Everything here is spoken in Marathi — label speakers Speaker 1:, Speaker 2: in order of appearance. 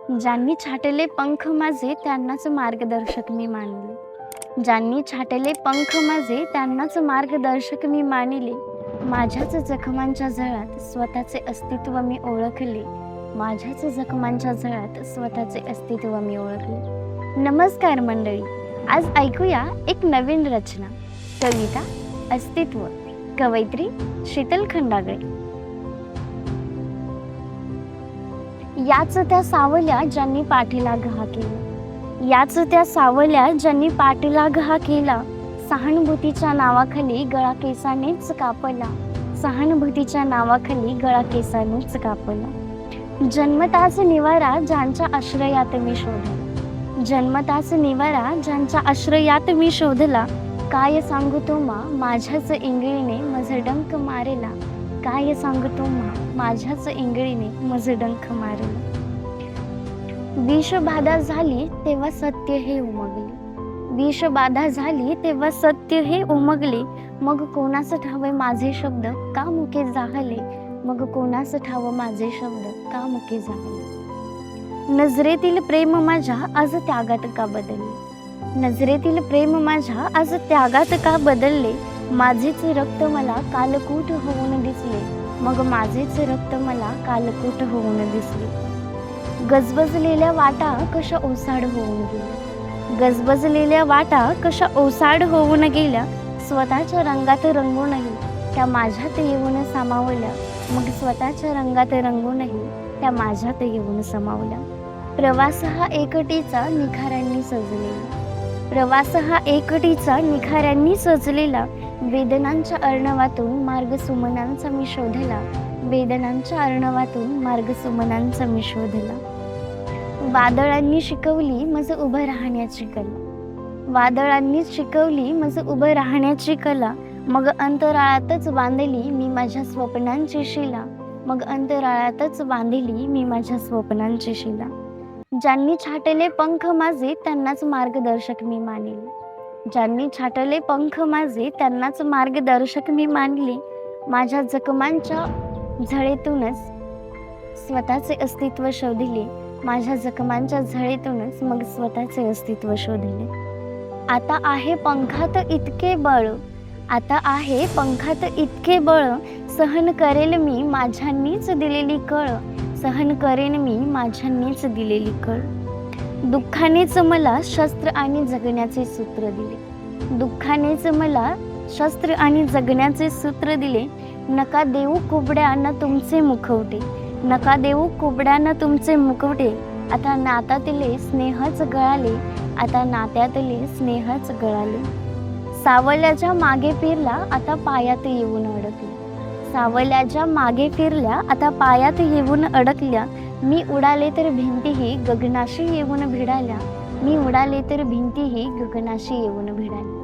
Speaker 1: ज्यांनी छाटले पंख माझे त्यांनाच मार्गदर्शक मी मानले. ज्यांनी छाटले पंख माझे त्यांनाच मार्गदर्शक मी मानिले. माझ्याच जखमांच्या झळात स्वतःचे अस्तित्व मी ओळखले. माझ्याच जखमांच्या झळात स्वतःचे अस्तित्व मी ओळखले. नमस्कार मंडळी, आज ऐकूया एक नवीन रचना, कविता अस्तित्व, कवयित्री शीतल खंडागळे. याच त्या सावल्या ज्यांनी पाठीलाग हा केला, याच त्या सावल्या ज्यांनी पाठीलाग हा केला. सहानुभूतीच्या नावाखाली गळा केसानेच कापला, सहानुभूतीच्या नावाखाली गळा केसानेच कापला. जन्मताच निवारा ज्यांच्या आश्रयात मी शोधला, जन्मताच निवारा ज्यांच्या आश्रयात मी शोधला. काय सांगू तुम्हा माझ्याच इंगळीने मज डंक मारेला, काय सांगू तुम्हा माझ्याच इंगळीने मज डंक मारेला. विषबाधा झाली तेव्हा सत्य हे उमगले, विषबाधा झाली तेव्हा सत्य हे उमगले. मग कोणास ठावे माझे शब्द का मुके जाहले, मग कोणास ठाव माझे शब्द का मुके जाहले. नजरेतील प्रेम माझ्या आज त्यागात का बदलले, नजरेतील प्रेम माझ्या आज त्यागात का बदलले. माझेच रक्त मला कालकूट होऊन दिसले, मग माझेच रक्त मला कालकूट होऊन दिसले. गजबजलेल्या वाटा कशा ओसाड होऊन गेल्या, गजबजलेल्या वाटा कशा ओसाड होऊन गेल्या. स्वतःच्या रंगात रंगूनही त्या माझ्यात येऊन सामावल्या, मग स्वतःच्या रंगात रंगूनही त्या माझ्यात येऊन समावल्या. प्रवास हा एकटीचा निखाऱ्यांनी सजलेला, प्रवास हा एकटीचा निखाऱ्यांनी सजलेला. वेदनांच्या अर्णवातून मार्ग सुमनांचा मी शोधला, वेदनांच्या अर्णवातून मार्ग सुमनांचा मी शोधला. वादळांनी शिकवली मज उभं राहण्याची कला, वादळांनी शिकवली मज उभं राहण्याची कला. मग अंतराळातच बांधली मी माझ्या स्वप्नांची शिला, मग अंतराळातच बांधली मी माझ्या स्वप्नांची शिला. ज्यांनी छाटले पंख माझे त्यांनाच मार्गदर्शक मी मानिले, ज्यांनी छाटले पंख माझे त्यांनाच मार्गदर्शक मी मानले. माझ्या जखमांच्या झळेतूनच स्वतःचे अस्तित्व शोधिले, माझ्या जखमांच्या झळेतूनच मग स्वतःचे अस्तित्व शोधिले. आता आहे पंखात इतके बळ, आता आहे पंखात इतके बळ. सहन करेल मी माझ्यांनीच दिलेली कळ, सहन करेन मी माझ्यांनीच दिलेली कळ. दुःखानेच मला शस्त्र आणि जगण्याचे सूत्र दिले, दुःखानेच मला शस्त्र आणि जगण्याचे सूत्र दिले. नका देऊ कुबड्यांना तुमचे मुखवटे, नका देऊ कुबड्यांना तुमचे मुखवटे. आता नात्यातले स्नेहच गळाले, आता नात्यातले स्नेहच गळाले. सावल्याच्या मागे फिरला आता पायात येऊन अडकले, सावल्याच्या मागे फिरल्या आता पायात येऊन अडकल्या. मी उडाले तर भिंतीही गगनाशी येऊन भिडाल्या, मी उडाले तर भिंतीही गगनाशी येऊन भिडाल्या.